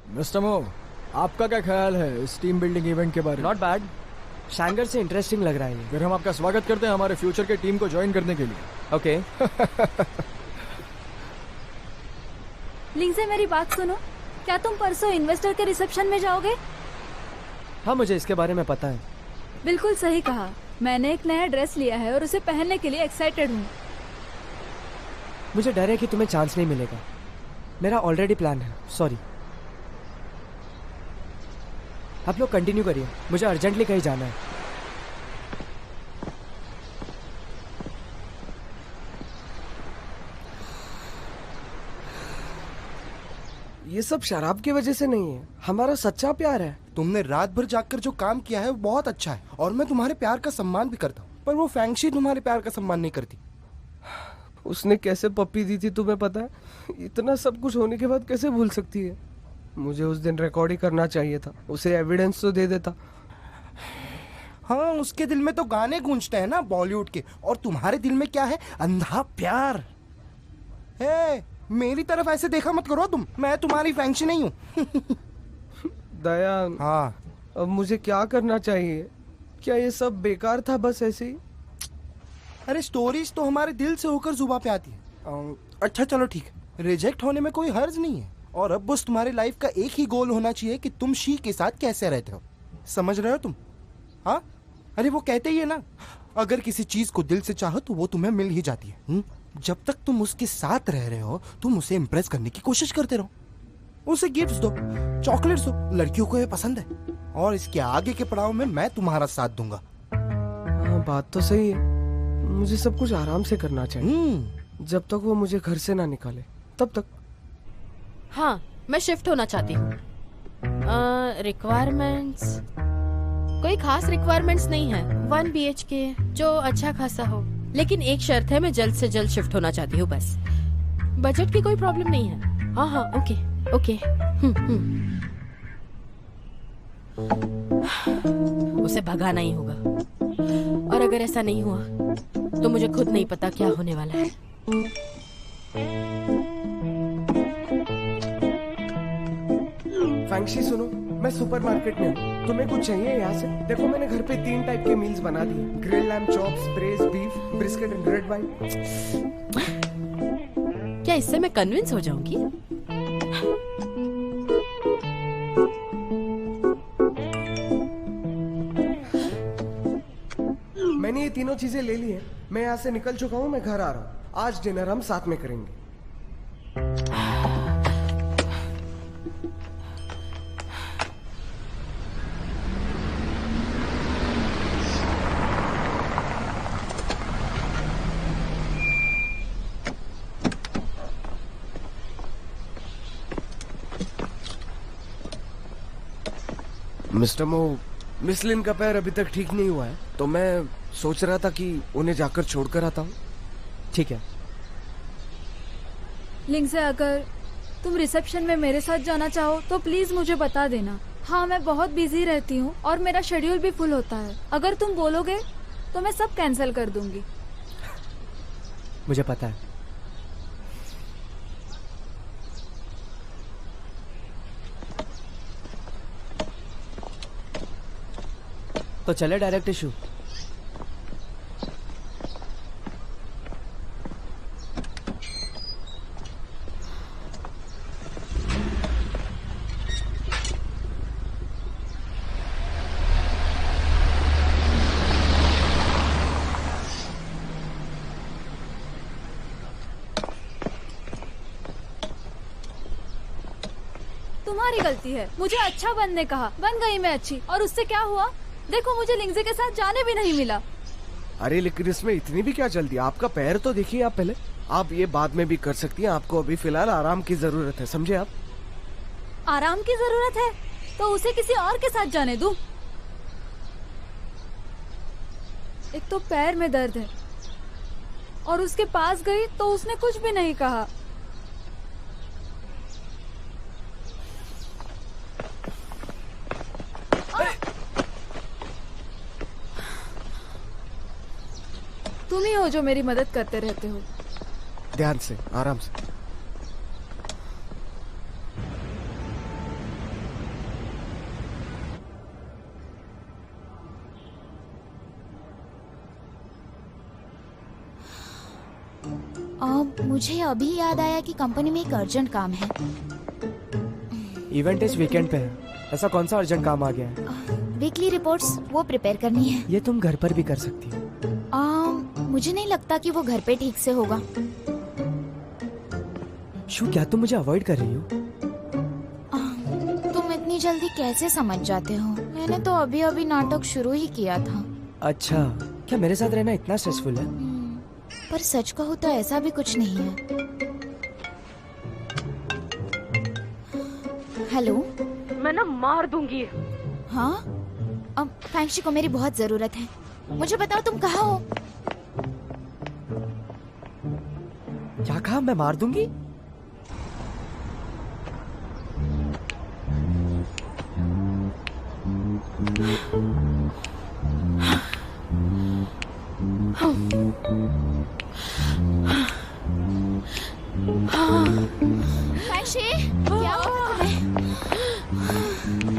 Mister मो, आपका क्या ख्याल है इस टीम बिल्डिंग इवेंट के बारे में? नॉट बैड, शैंगर से इंटरेस्टिंग लग रहा है ये। फिर हम आपका स्वागत करते हैं हमारे फ्यूचर के टीम को ज्वाइन करने के लिए। ओके। लिंगजे, मेरी बात सुनो। क्या तुम परसों इन्वेस्टर के रिसेप्शन में जाओगे? हाँ, मुझे इसके बारे में पता है। बिल्कुल सही कहा। मैंने एक नया ड्रेस लिया है और उसे पहनने के लिए एक्साइटेड हूँ। मुझे डर है कि तुम्हें चांस नहीं मिलेगा। मेरा ऑलरेडी प्लान है। सॉरी। आप लोग कंटिन्यू करिए, मुझे अर्जेंटली कहीं जाना है। ये सब शराब की वजह से नहीं है, हमारा सच्चा प्यार है। तुमने रात भर जागकर जो काम किया है वो बहुत अच्छा है और मैं तुम्हारे प्यार का सम्मान भी करता हूँ, पर वो फैंगशी तुम्हारे प्यार का सम्मान नहीं करती। उसने कैसे पप्पी दी थी तुम्हें पता है? इतना सब कुछ होने के बाद कैसे भूल सकती है? मुझे उस दिन रिकॉर्ड ही करना चाहिए था, उसे एविडेंस तो दे देता। हाँ, उसके दिल में तो गाने गूंजते हैं ना बॉलीवुड के, और तुम्हारे दिल में क्या है? अंधा प्यार। मेरी तरफ ऐसे देखा मत करो तुम, मैं तुम्हारी फैंगशी नहीं हूँ। दयान, हाँ, अब मुझे क्या करना चाहिए? क्या ये सब बेकार था बस ऐसे ही? अरे स्टोरीज तो हमारे दिल से होकर जुबान पे आती है। अच्छा चलो ठीक है, रिजेक्ट होने में कोई हर्ज नहीं है। और अब बस तुम्हारी लाइफ का एक ही गोल होना चाहिए कि तुम शी के साथ कैसे रहते हो। समझ रहे हो तुम? हाँ, अरे वो कहते ही है ना, अगर किसी चीज को दिल से चाहो तो वो तुम्हें मिल ही जाती है। जब तक तुम उसके साथ रह रहे हो तुम उसे इम्प्रेस करने की कोशिश करते रहो। उसे गिफ्ट्स दो, चॉकलेट्स दो, लड़कियों को ये पसंद है। और इसके आगे के पड़ाव में मैं तुम्हारा साथ दूंगा। हाँ, बात तो सही है। मुझे सब कुछ आराम से करना चाहिए। जब तक वो मुझे घर से ना निकाले तब तक। हाँ, मैं शिफ्ट होना चाहती हूँ। रिक्वायरमेंट्स कोई खास रिक्वायरमेंट्स नहीं है। 1 BHK जो अच्छा खासा हो, लेकिन एक शर्त है, मैं जल्द से जल्द शिफ्ट होना चाहती हूँ बस। बजट की कोई प्रॉब्लम नहीं है। हाँ हाँ, ओके ओके। उसे भगाना ही होगा, और अगर ऐसा नहीं हुआ तो मुझे खुद नहीं पता क्या होने वाला है। फैंगशी सुनो, मैं सुपरमार्केट में हूँ, तुम्हें कुछ चाहिए यहाँ से? देखो मैंने घर पे 3 टाइप के मील्स बना दिए, grill lamb chops, braise beef, brisket and red wine. क्या इससे मैं कन्विंस हो जाऊंगी? मैंने ये तीनों चीजें ले ली हैं। मैं यहाँ से निकल चुका हूँ, मैं घर आ रहा हूँ। आज डिनर हम साथ में करेंगे। मिस्टर मो, मिस लिन का पैर अभी तक ठीक नहीं हुआ है, तो मैं सोच रहा था कि उन्हें जाकर छोड़कर आता हूँ। ठीक है। लिंगजे, अगर तुम रिसेप्शन में मेरे साथ जाना चाहो तो प्लीज मुझे बता देना। हाँ, मैं बहुत बिजी रहती हूँ और मेरा शेड्यूल भी फुल होता है। अगर तुम बोलोगे तो मैं सब कैंसिल कर दूंगी। मुझे पता है। तो चले डायरेक्ट इशू। तुम्हारी गलती है, मुझे अच्छा बनने कहा, बन गई मैं अच्छी, और उससे क्या हुआ? देखो, मुझे लिंगजे के साथ जाने भी नहीं मिला। अरे लेकिन इसमें इतनी भी क्या जल्दी? आपका पैर तो देखिए आप पहले। आप ये बाद में भी कर सकती हैं, आपको अभी फिलहाल आराम की जरूरत है, समझे आप? आराम की जरूरत है तो उसे किसी और के साथ जाने दूं? एक तो पैर में दर्द है और उसके पास गई तो उसने कुछ भी नहीं कहा। तुम ही हो जो मेरी मदद करते रहते हो। ध्यान से, आराम से। मुझे अभी याद आया कि कंपनी में एक अर्जेंट काम है। इवेंट इस वीकेंड पे है, ऐसा कौन सा अर्जेंट काम आ गया है? वीकली रिपोर्ट्स वो प्रिपेयर करनी है। ये तुम घर पर भी कर सकती हो। मुझे नहीं लगता कि वो घर पे ठीक से होगा। शू, क्या तुम मुझे अवॉइड कर रही हो? तुम इतनी जल्दी कैसे समझ जाते हो? मैंने तो अभी अभी नाटक शुरू ही किया था। अच्छा, क्या मेरे साथ रहना इतना स्ट्रेसफुल है? पर सच कहूँ तो ऐसा भी कुछ नहीं है। हेलो, मैं ना मार दूंगी। हाँ, अब फैंक्शी को मेरी बहुत जरूरत है। मुझे बताओ तुम कहाँ हो? क्या कहा? मैं मार दूंगी? फैंक्शी, क्या हुआ तुम्हें?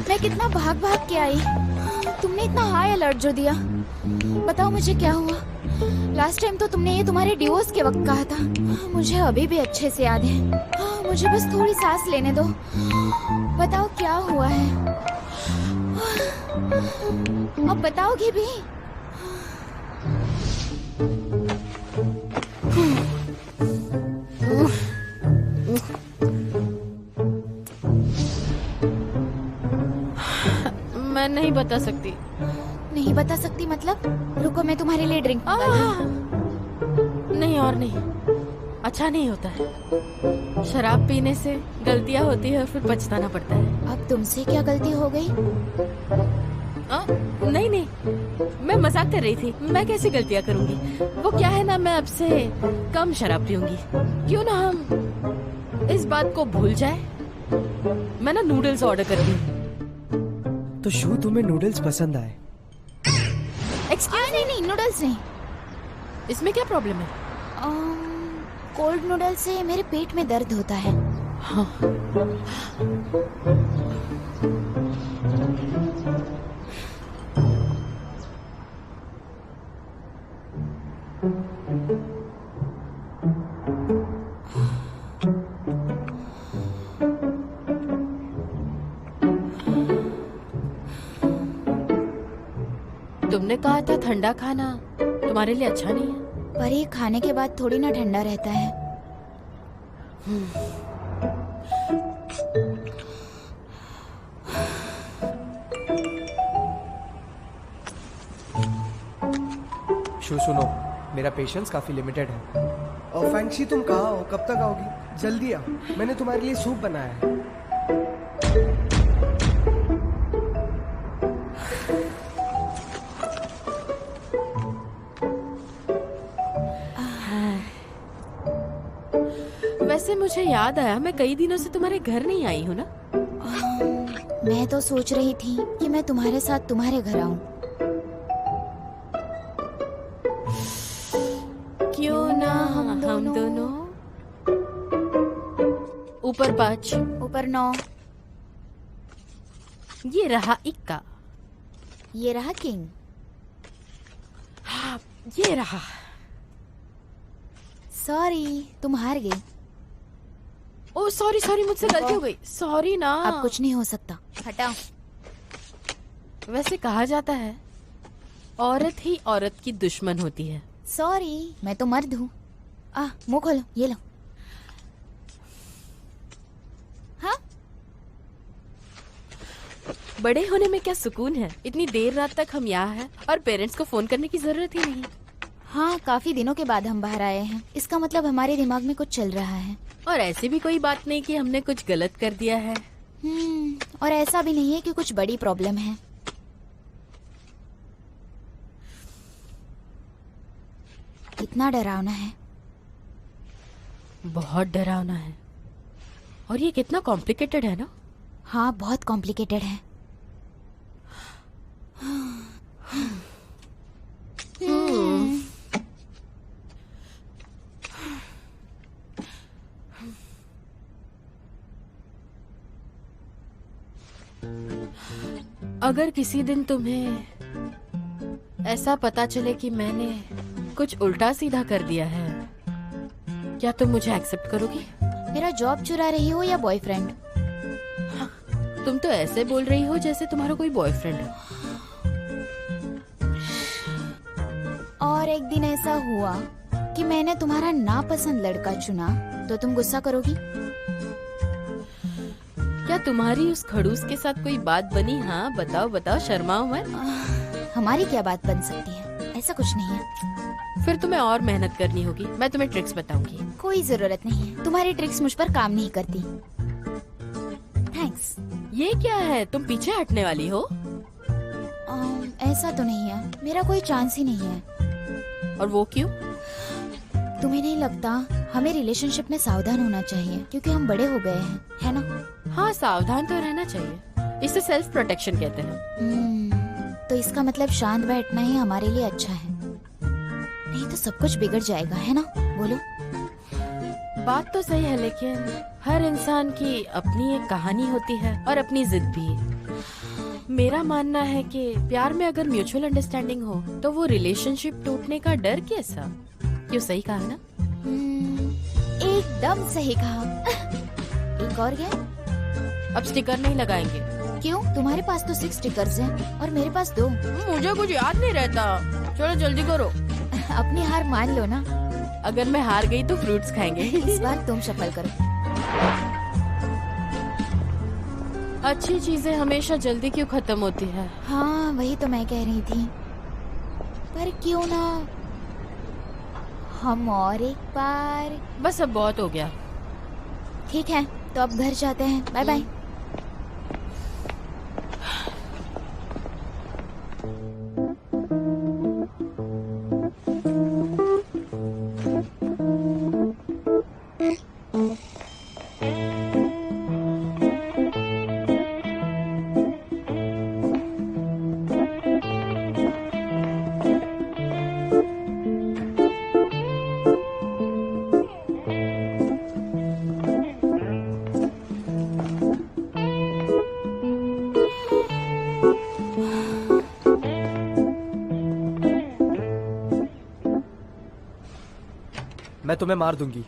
मैं कितना भाग भाग के आई। तुमने इतना हाई अलर्ट जो दिया। बताओ मुझे क्या हुआ? लास्ट टाइम तो तुमने ये तुम्हारे डिवोर्स के वक्त कहा था। मुझे अभी भी अच्छे से याद है। मुझे बस थोड़ी सांस लेने दो। बताओ क्या हुआ है? अब बताओगी भी? मैं नहीं बता सकती। नहीं बता सकती मतलब? रुको, मैं तुम्हारे लिए ड्रिंक नहीं और नहीं, अच्छा नहीं होता है। शराब पीने से गलतियां होती है और फिर पछताना पड़ता है। अब तुमसे क्या गलती हो गई? नहीं नहीं, मैं मजाक कर रही थी। मैं कैसी गलतियां करूंगी? वो क्या है ना, मैं अब से कम शराब पीऊंगी। क्यों ना हम इस बात को भूल जाए। मैं ना नूडल्स ऑर्डर करती हूँ। तो शू, तुम्हें नूडल्स पसंद आए? नहीं नहीं, नूडल्स नहीं। इसमें क्या प्रॉब्लम है? कोल्ड नूडल्स से मेरे पेट में दर्द होता है। हाँ। तुमने कहा था ठंडा खाना तुम्हारे लिए अच्छा नहीं है। पर ये खाने के बाद थोड़ी ना ठंडा रहता है। शू सुनो, मेरा पेशेंस काफी लिमिटेड है। और फैंक्शी, तुम कहाँ हो? कब तक आओगी? जल्दी आओ, मैंने तुम्हारे लिए सूप बनाया है। वैसे मुझे याद आया, मैं कई दिनों से तुम्हारे घर नहीं आई हूँ ना। मैं तो सोच रही थी कि मैं तुम्हारे साथ तुम्हारे घर आऊं। क्यों ना हम दोनों ऊपर 5 ऊपर 9। ये रहा इक्का। ये रहा किंग। हाँ, ये रहा। सॉरी, तुम हार गई। ओ सॉरी सॉरी, मुझसे गलती हो गई। सॉरी ना। अब कुछ नहीं हो सकता, हटाओ। वैसे कहा जाता है औरत ही औरत की दुश्मन होती है। सॉरी, मैं तो मर्द हूँ। मुंह खोलो, ये लो। हाँ, बड़े होने में क्या सुकून है। इतनी देर रात तक हम यहाँ हैं और पेरेंट्स को फोन करने की जरूरत ही नहीं। हाँ, काफी दिनों के बाद हम बाहर आए हैं। इसका मतलब हमारे दिमाग में कुछ चल रहा है। और ऐसी भी कोई बात नहीं कि हमने कुछ गलत कर दिया है। और ऐसा भी नहीं है कि कुछ बड़ी प्रॉब्लम है। कितना डरावना है। बहुत डरावना है। और ये कितना कॉम्प्लिकेटेड है ना। हाँ, बहुत कॉम्प्लिकेटेड है। अगर किसी दिन तुम्हें ऐसा पता चले कि मैंने कुछ उल्टा सीधा कर दिया है क्या तुम मुझे एक्सेप्ट करोगी? मेरा जॉब चुरा रही हो या बॉयफ्रेंड? तुम तो ऐसे बोल रही हो जैसे तुम्हारा कोई बॉयफ्रेंड है। और एक दिन ऐसा हुआ कि मैंने तुम्हारा नापसंद लड़का चुना, तो तुम गुस्सा करोगी? क्या तुम्हारी उस खड़ूस के साथ कोई बात बनी? हाँ बताओ बताओ, शर्माओ मत। हमारी क्या बात बन सकती है? ऐसा कुछ नहीं है। फिर तुम्हें और मेहनत करनी होगी। मैं तुम्हें ट्रिक्स बताऊंगी। कोई जरूरत नहीं है, तुम्हारी ट्रिक्स मुझ पर काम नहीं करती। थैंक्स। ये क्या है, तुम पीछे हटने वाली हो? ऐसा तो नहीं है, मेरा कोई चांस ही नहीं है। और वो क्यों? तुम्हें नहीं लगता हमें रिलेशनशिप में सावधान होना चाहिए, क्योंकि हम बड़े हो गए हैं, है ना? हाँ, सावधान तो रहना चाहिए। इसे सेल्फ प्रोटेक्शन कहते हैं। तो इसका मतलब शांत बैठना ही हमारे लिए अच्छा है, नहीं तो सब कुछ बिगड़ जाएगा, है ना? बोलो। बात तो सही है, लेकिन हर इंसान की अपनी एक कहानी होती है और अपनी जिद भी। मेरा मानना है कि प्यार में अगर म्यूचुअल अंडरस्टैंडिंग हो तो वो रिलेशनशिप टूटने का डर कैसा? क्यों, सही कहा ना? एकदम सही कहा। एक और क्या? अब स्टिकर नहीं लगाएंगे। क्यों? तुम्हारे पास तो 6 स्टिकर्स हैं और मेरे पास 2। मुझे कुछ याद नहीं रहता। चलो जल्दी करो। अपनी हार मान लो ना। अगर मैं हार गई तो फ्रूट्स खाएंगे। इस बार तुम शफल करो। अच्छी चीजें हमेशा जल्दी क्यों खत्म होती है? हाँ, वही तो मैं कह रही थी। पर क्यों ना हम और एक बार। बस अब बहुत हो गया। ठीक है, तो अब घर जाते हैं। Bye bye. मैं तुम्हें मार दूंगी।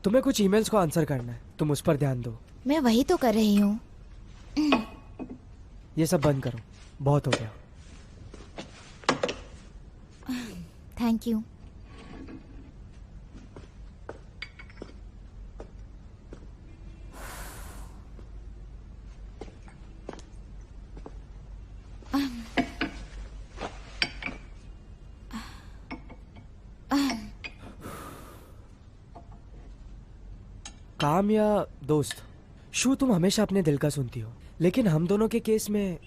तुम्हें कुछ ईमेल्स को आंसर करना है, तुम उस पर ध्यान दो। मैं वही तो कर रही हूँ। ये सब बंद करो, बहुत हो गया। Thank you. काम या दोस्त? शू, तुम हमेशा अपने दिल का सुनती हो, लेकिन हम दोनों के केस में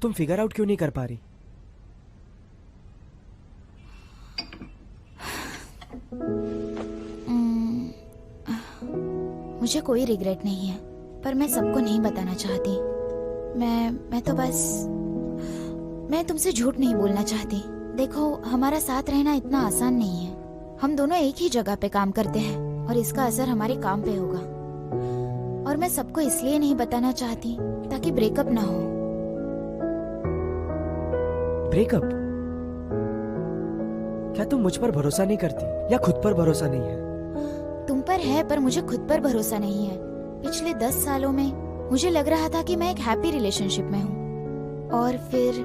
तुम फिगर आउट क्यों नहीं कर पा रही? मुझे कोई रिग्रेट नहीं है, पर मैं सबको नहीं बताना चाहती। मैं तो बस मैं तुमसे झूठ नहीं बोलना चाहती। देखो, हमारा साथ रहना इतना आसान नहीं है। हम दोनों एक ही जगह पे काम करते हैं और इसका असर हमारे काम पे होगा। और मैं सबको इसलिए नहीं बताना चाहती ताकि ब्रेकअप ना हो। ब्रेकअप? क्या तुम मुझ पर भरोसा नहीं करती या खुद पर भरोसा नहीं है? तुम पर है, पर मुझे खुद पर भरोसा नहीं है। पिछले 10 सालों में मुझे लग रहा था कि मैं एक हैप्पी रिलेशनशिप में हूँ, और फिर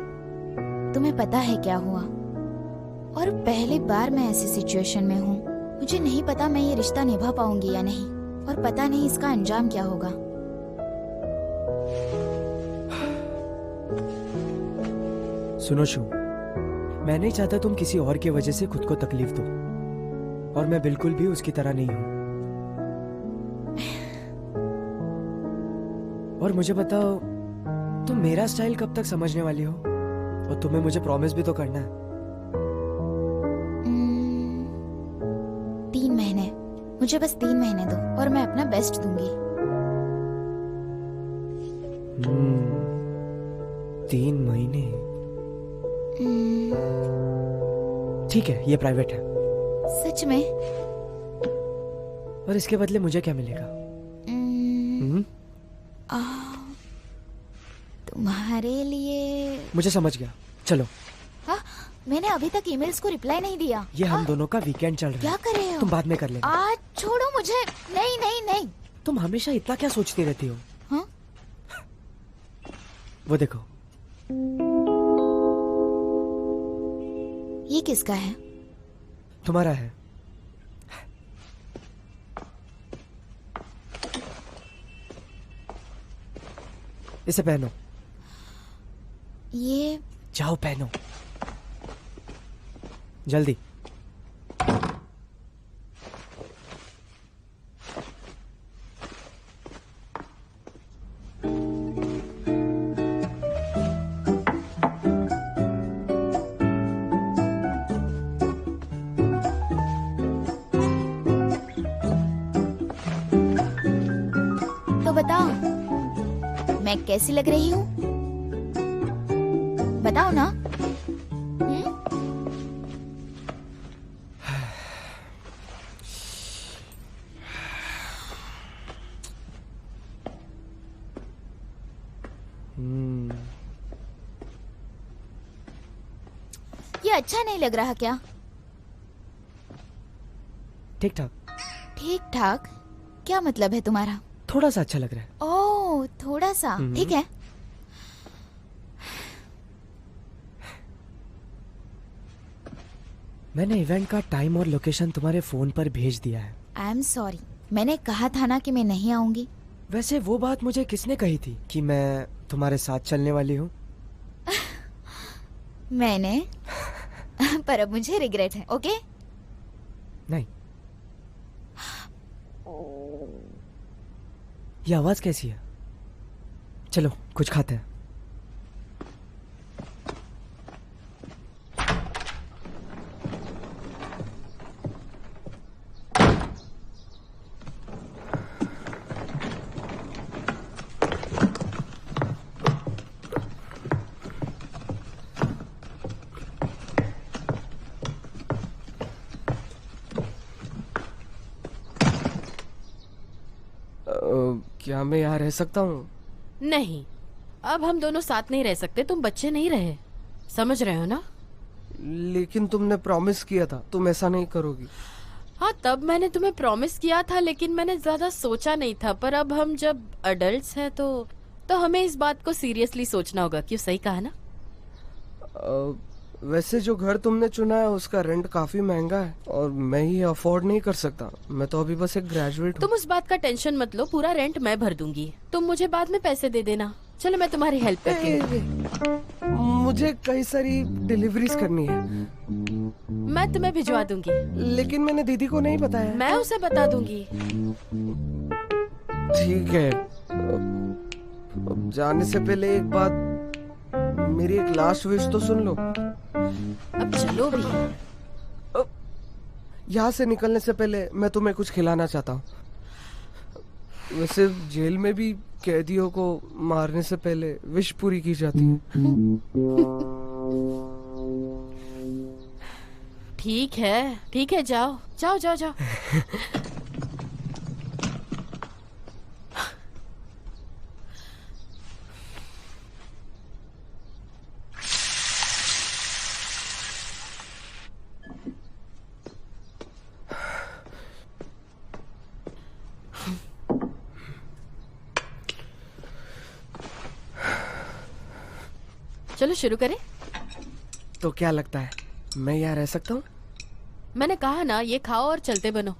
तुम्हें पता है क्या हुआ। और पहली बार मैं ऐसी सिचुएशन में हूँ। मुझे नहीं पता मैं ये रिश्ता निभा पाऊंगी या नहीं, और पता नहीं इसका अंजाम क्या होगा। सुनो शू, मैं नहीं चाहता तुम किसी और की वजह से खुद को तकलीफ दो, और मैं बिल्कुल भी उसकी तरह नहीं हूं। और मुझे बताओ, तुम मेरा स्टाइल कब तक समझने वाली हो? और तुम्हें मुझे प्रॉमिस भी तो करना है। 3 महीने, मुझे बस 3 महीने दो और मैं अपना बेस्ट दूंगी। 3 महीने? ठीक है, ये प्राइवेट है। सच में? और इसके बदले मुझे क्या मिलेगा? हम्म, आ, तुम्हारे लिए मुझे समझ गया, चलो। हाँ, मैंने अभी तक ईमेल्स को रिप्लाई नहीं दिया। ये हम दोनों का वीकेंड चल रहा क्या है। कर रहे हो? तुम बाद में कर लेना। आज छोड़ो मुझे। नहीं नहीं नहीं। तुम हमेशा इतना क्या सोचती रहती हो? हाँ? वो देखो। ये किसका है? तुम्हारा है। इसे पहनो। ये जाओ पहनो, जल्दी। तो बताओ, मैं कैसी लग रही हूँ? बताओ ना। ये अच्छा नहीं लग रहा क्या? ठीक ठाक। ठीक ठाक? क्या मतलब है तुम्हारा? थोड़ा सा अच्छा लग रहा है। ओह, थोड़ा सा। ठीक है। मैंने इवेंट का टाइम और लोकेशन तुम्हारे फोन पर भेज दिया है। आई एम सॉरी, मैंने कहा था ना कि मैं नहीं आऊंगी। वैसे वो बात मुझे किसने कही थी कि मैं तुम्हारे साथ चलने वाली हूँ? मैंने पर अब मुझे रिग्रेट है। ओके? नहीं। ये आवाज कैसी है? चलो कुछ खाते हैं। क्या मैं यहाँ रह सकता हूँ? नहीं, अब हम दोनों साथ नहीं रह सकते। तुम बच्चे नहीं रहे, समझ रहे हो ना? लेकिन तुमने प्रॉमिस किया था तुम ऐसा नहीं करोगी। हाँ, तब मैंने तुम्हें प्रॉमिस किया था, लेकिन मैंने ज्यादा सोचा नहीं था। पर अब हम जब अडल्ट्स हैं तो हमें इस बात को सीरियसली सोचना होगा। क्यों? सही कहा ना? वैसे जो घर तुमने चुना है उसका रेंट काफी महंगा है और मैं ही अफोर्ड नहीं कर सकता। मैं तो अभी बस एक ग्रेजुएट हूँ। तुम उस बात का टेंशन मत लो, पूरा रेंट मैं भर दूंगी। तुम मुझे बाद में पैसे दे देना। चलो मैं तुम्हारी हेल्प करती हूँ। मुझे कई सारी डिलीवरीज करनी है। मैं तुम्हें भिजवा दूंगी। लेकिन मैंने दीदी को नहीं बताया। मैं उसे बता दूंगी। ठीक है। अब जाने से पहले एक बात, मेरी एक लास्ट विश तो सुन लो। अब चलो भी। यहाँ से निकलने से पहले मैं तुम्हें कुछ खिलाना चाहता हूँ। वैसे जेल में भी कैदियों को मारने से पहले विश पूरी की जाती है। ठीक है, जाओ जाओ जाओ जाओ। चलो शुरू करें। तो क्या लगता है मैं यहाँ रह सकता हूँ? मैंने कहा ना, ये खाओ और चलते बनो।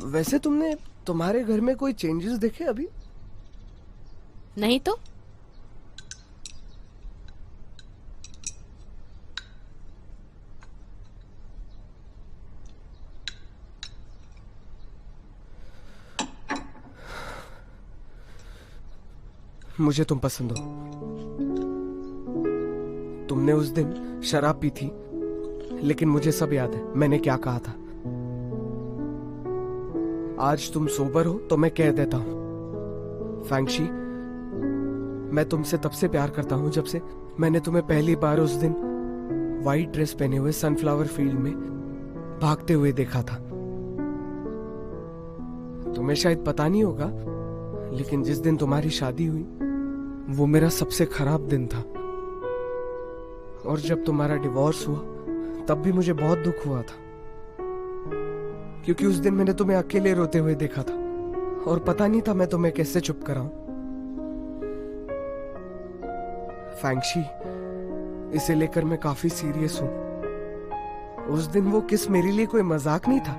वैसे तुमने तुम्हारे घर में कोई चेंजेस देखे अभी? नहीं तो मुझे तुम पसंद हो। तुमने उस दिन शराब पी थी, लेकिन मुझे सब याद है मैंने क्या कहा था। आज तुम सोबर हो तो मैं कह देता हूं, फैंगशी, मैं तुमसे तब से प्यार करता हूँ जब से मैंने तुम्हें पहली बार उस दिन वाइट ड्रेस पहने हुए सनफ्लावर फील्ड में भागते हुए देखा था। तुम्हें शायद पता नहीं होगा, लेकिन जिस दिन तुम्हारी शादी हुई वो मेरा सबसे खराब दिन था। और जब तुम्हारा डिवोर्स हुआ तब भी मुझे बहुत दुख हुआ था, क्योंकि उस दिन मैंने तुम्हें अकेले रोते हुए देखा था और पता नहीं था मैं तुम्हें कैसे चुप कराऊं। फैंगशी, इसे लेकर मैं काफी सीरियस हूं। उस दिन वो किस मेरे लिए कोई मजाक नहीं था।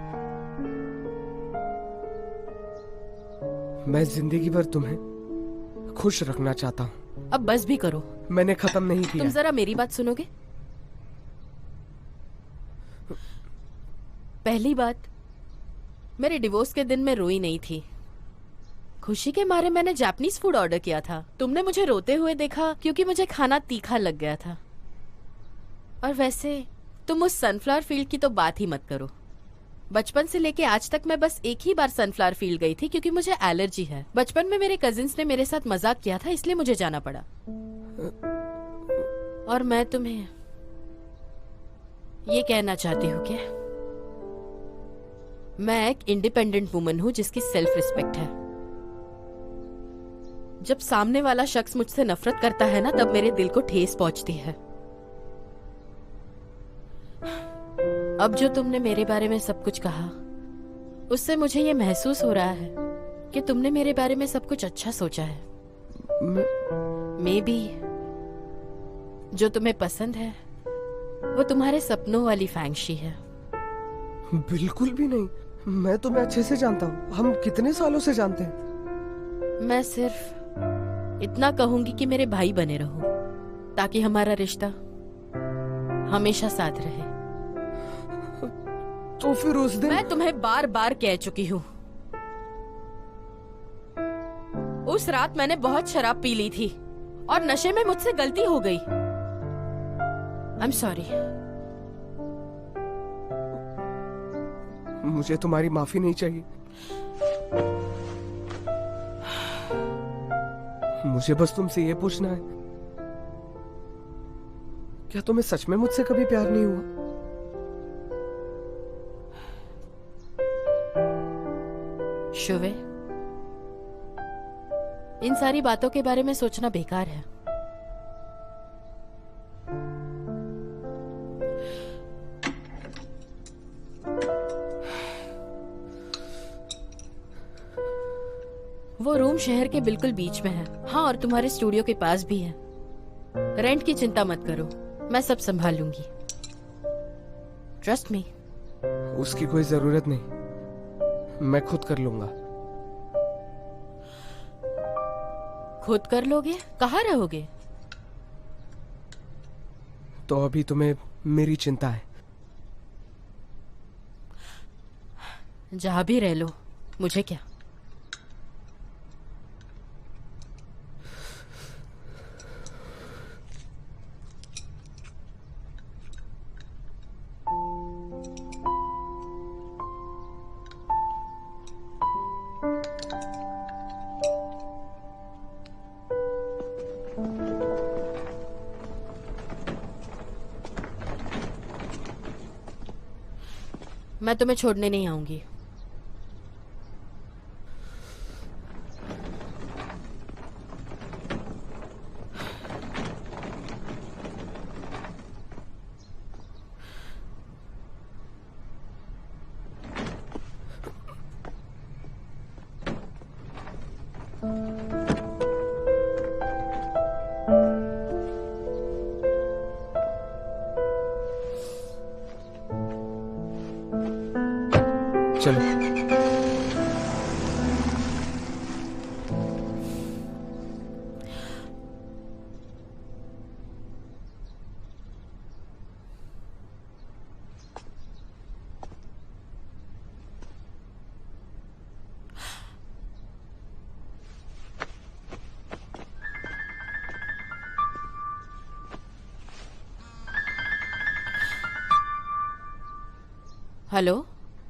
मैं जिंदगी भर तुम्हें खुश रखना चाहता हूं। अब बस भी करो। मैंने खत्म नहीं किया। तुम जरा मेरी बात सुनोगे? पहली बात, मेरे डिवोर्स के दिन मैं रोई नहीं थी। खुशी के मारे मैंने जापानीज फूड ऑर्डर किया था। तुमने मुझे रोते हुए देखा क्योंकि मुझे खाना तीखा लग गया था। और वैसे तुम उस सनफ्लावर फील्ड की तो बात ही मत करो। बचपन से लेके आज तक मैं बस एक ही बार सनफ्लावर फील्ड गई थी क्योंकि मुझे एलर्जी है। बचपन में मेरे कजिन्स ने मेरे साथ मजाक किया था, इसलिए मुझे जाना पड़ा। और मैं तुम्हें ये कहना चाहती हूँ कि मैं एक इंडिपेंडेंट वुमन हूँ जिसकी सेल्फ रिस्पेक्ट है। जब सामने वाला शख्स मुझसे नफरत करता है ना, तब मेरे दिल को ठेस पहुंचती है। अब जो तुमने मेरे बारे में सब कुछ कहा, उससे मुझे ये महसूस हो रहा है कि तुमने मेरे बारे में सब कुछ अच्छा सोचा है। मे बी जो तुम्हें पसंद है वो तुम्हारे सपनों वाली फैंगशी है। बिल्कुल भी नहीं। मैं तुम्हें अच्छे से जानता हूँ। हम कितने सालों से जानते हैं। मैं सिर्फ इतना कहूंगी कि मेरे भाई बने रहो, ताकि हमारा रिश्ता हमेशा साथ रहे। तो फिर उस दिन मैं तुम्हें बार बार कह चुकी हूँ। उस रात मैंने बहुत शराब पी ली थी और नशे में मुझसे गलती हो गई। I am sorry. मुझे तुम्हारी माफी नहीं चाहिए। मुझे बस तुमसे ये पूछना है, क्या तुम्हें सच में मुझसे कभी प्यार नहीं हुआ? शुवे, इन सारी बातों के बारे में सोचना बेकार है। वो रूम शहर के बिल्कुल बीच में है। हाँ, और तुम्हारे स्टूडियो के पास भी है। रेंट की चिंता मत करो, मैं सब संभाल लूंगी। Trust me. उसकी कोई जरूरत नहीं, मैं खुद कर लूंगा। खुद कर लोगे? कहाँ रहोगे? तो अभी तुम्हें मेरी चिंता है। जहां भी रह लो, मुझे क्या। मैं तुम्हें छोड़ने नहीं आऊंगी। चलो। हेलो,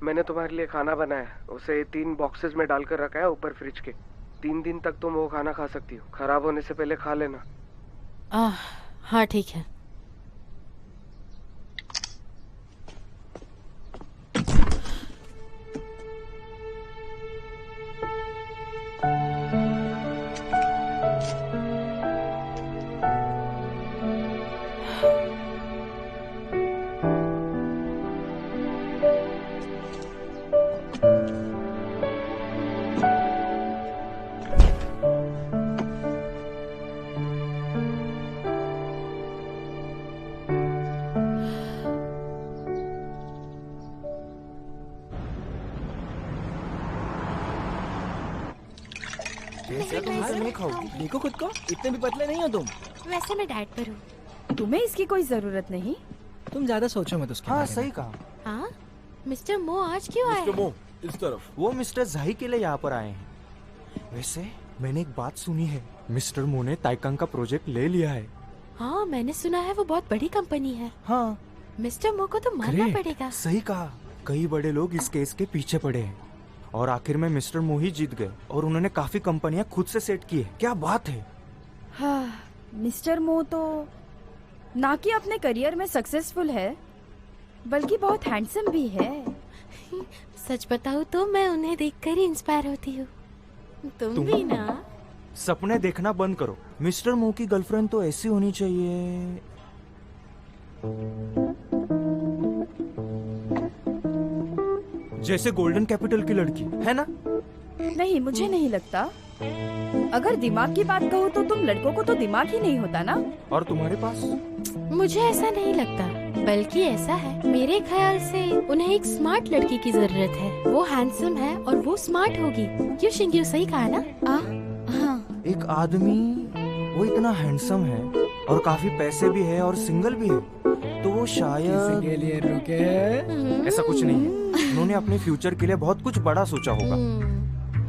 मैंने तुम्हारे लिए खाना बनाया, उसे 3 बॉक्सेस में डालकर रखा है ऊपर फ्रिज के। 3 दिन तक तुम वो खाना खा सकती हो, खराब होने से पहले खा लेना। हाँ ठीक है। नहीं खाओगी? देखो खुद को, इतने भी पतले नहीं हो तुम। वैसे मैं डाइट पर हूँ। तुम्हें इसकी कोई जरूरत नहीं। तुम ज्यादा सोचो मत उसके हाँ बारे में। सही कहा। हाँ मिस्टर मो आज क्यों आए? मो इस तरफ। वो मिस्टर जाही के लिए यहाँ पर आए हैं। वैसे मैंने एक बात सुनी है, मिस्टर मो ने ताइकांग का प्रोजेक्ट ले लिया है। हाँ मैंने सुना है वो बहुत बड़ी कंपनी है। हाँ मिस्टर मो को तो मानना पड़ेगा। सही कहा, कई बड़े लोग इस केस के पीछे पड़े हैं और आखिर में मिस्टर मो ही जीत गए और उन्होंने काफी कंपनियां खुद से सेट की है। क्या बात है। हाँ, मिस्टर मो तो ना कि अपने करियर में सक्सेसफुल है, बल्कि बहुत हैंडसम भी है। सच बताऊँ तो मैं उन्हें देखकर ही इंस्पायर होती हूँ। तुम भी ना? सपने देखना बंद करो। मिस्टर मो की गर्लफ्रेंड तो ऐसी होनी चाहिए। जैसे गोल्डन कैपिटल की लड़की है ना? नहीं, मुझे नहीं लगता। अगर दिमाग की बात कहूँ तो तुम लड़कों को तो दिमाग ही नहीं होता ना। और तुम्हारे पास? मुझे ऐसा नहीं लगता, बल्कि ऐसा है, मेरे ख्याल से उन्हें एक स्मार्ट लड़की की जरूरत है। वो हैंडसम है और वो स्मार्ट होगी। क्यों शिंग्यू, सही कहा ना? हाँ। एक आदमी वो इतना हैंडसम है और काफी पैसे भी है और सिंगल भी है, तो वो शायद के लिए रुके। ऐसा कुछ नहीं है। उन्होंने अपने फ्यूचर के लिए बहुत कुछ बड़ा सोचा होगा।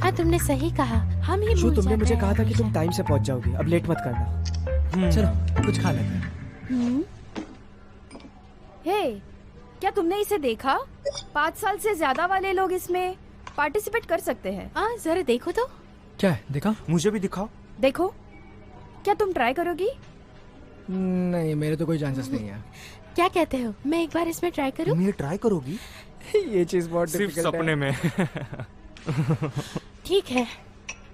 हाँ तुमने सही कहा। हम ही शू, भूल तुमने जाते मुझे हैं कहा था कि तुम हमेशा। टाइम से पहुंच जाओगी। अब लेट मत करना। चलो कुछ खा लेते हैं। हे, क्या तुमने इसे देखा? 5 साल से ज्यादा वाले लोग इसमें पार्टिसिपेट कर सकते हैं। हाँ जरा देखो तो। क्या है, देखा? मुझे भी दिखाओ। देखो, क्या तुम ट्राई करोगी? नहीं, मेरे तो कोई चांसेस नहीं है। क्या कहते हो, मैं एक बार इसमें ट्राई करूँ? तुम ये ट्राई करोगी? ये चीज बहुत सिर्फ difficult है। सपने में। ठीक है,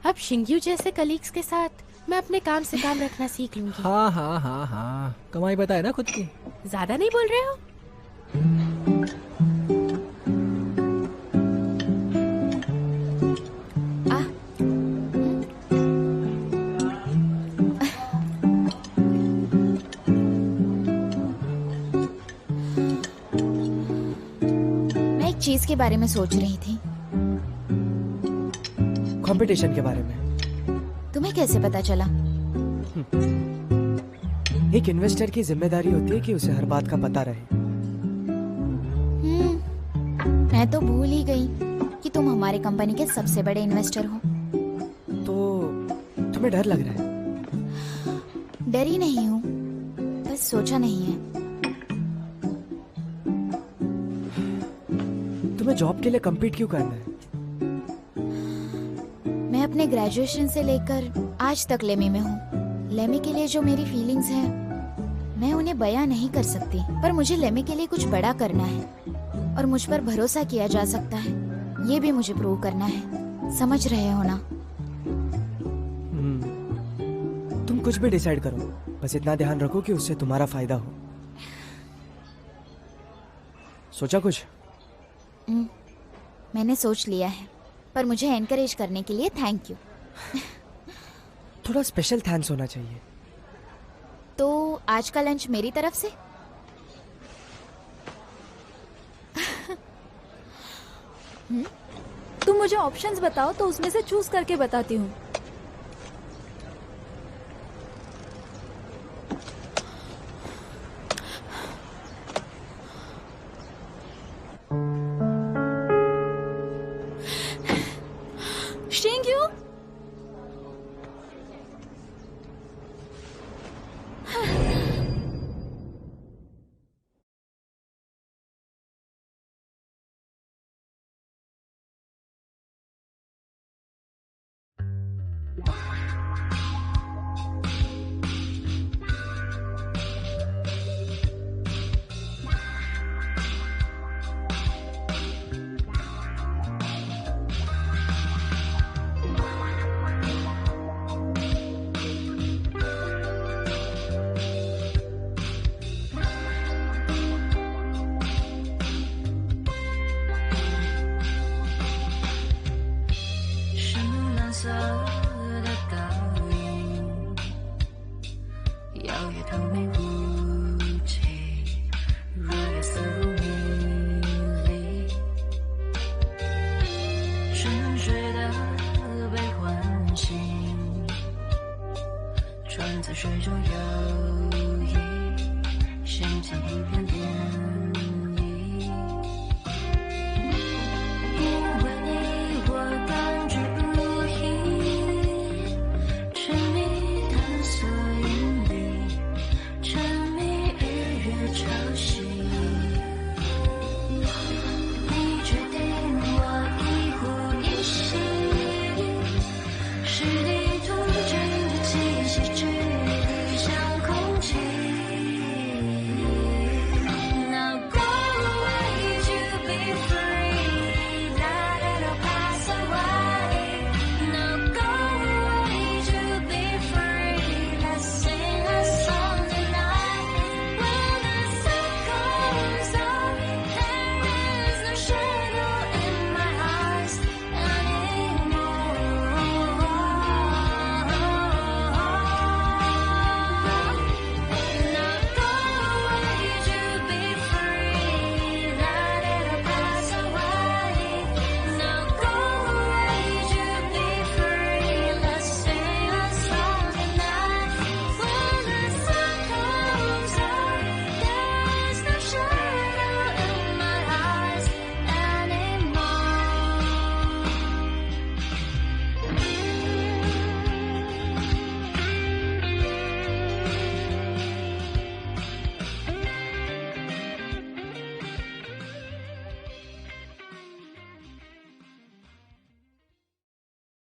अब शिंग्यू जैसे कलीग्स के साथ मैं अपने काम से काम रखना सीख लूंगी। हाँ हाँ हाँ हाँ, कमाई बताए ना खुद की। ज्यादा नहीं बोल रहे हो? मैं एक चीज के बारे में सोच रही थी। कंपटीशन के बारे में। तुम्हें कैसे पता चला? एक इन्वेस्टर की जिम्मेदारी होती है कि उसे हर बात का पता रहे। मैं तो भूल ही गई कि तुम हमारे कंपनी के सबसे बड़े इन्वेस्टर हो। तो तुम्हें डर लग रहा है? डरी नहीं हूँ, बस सोचा नहीं है। तुम्हें जॉब के लिए compete क्यों करना है? मैं अपने ग्रेजुएशन से लेकर आज तक लेमी में हूँ। लेमी के लिए जो मेरी फीलिंग्स हैं, मैं उन्हें बयां नहीं कर सकती, पर मुझे लेमी के लिए कुछ बड़ा करना है और मुझ पर भरोसा किया जा सकता है, ये भी मुझे प्रूव करना है। समझ रहे हो ना? तुम कुछ भी डिसाइड करो, बस इतना ध्यान रखो कि उससे तुम्हारा फायदा हो। सोचा कुछ? मैंने सोच लिया है, पर मुझे एनकरेज करने के लिए थैंक यू। थोड़ा स्पेशल थैंक्स होना चाहिए। तो आज का लंच मेरी तरफ से? तुम मुझे ऑप्शंस बताओ तो उसमें से चूज करके बताती हूँ। शिंग्यू, Thank you.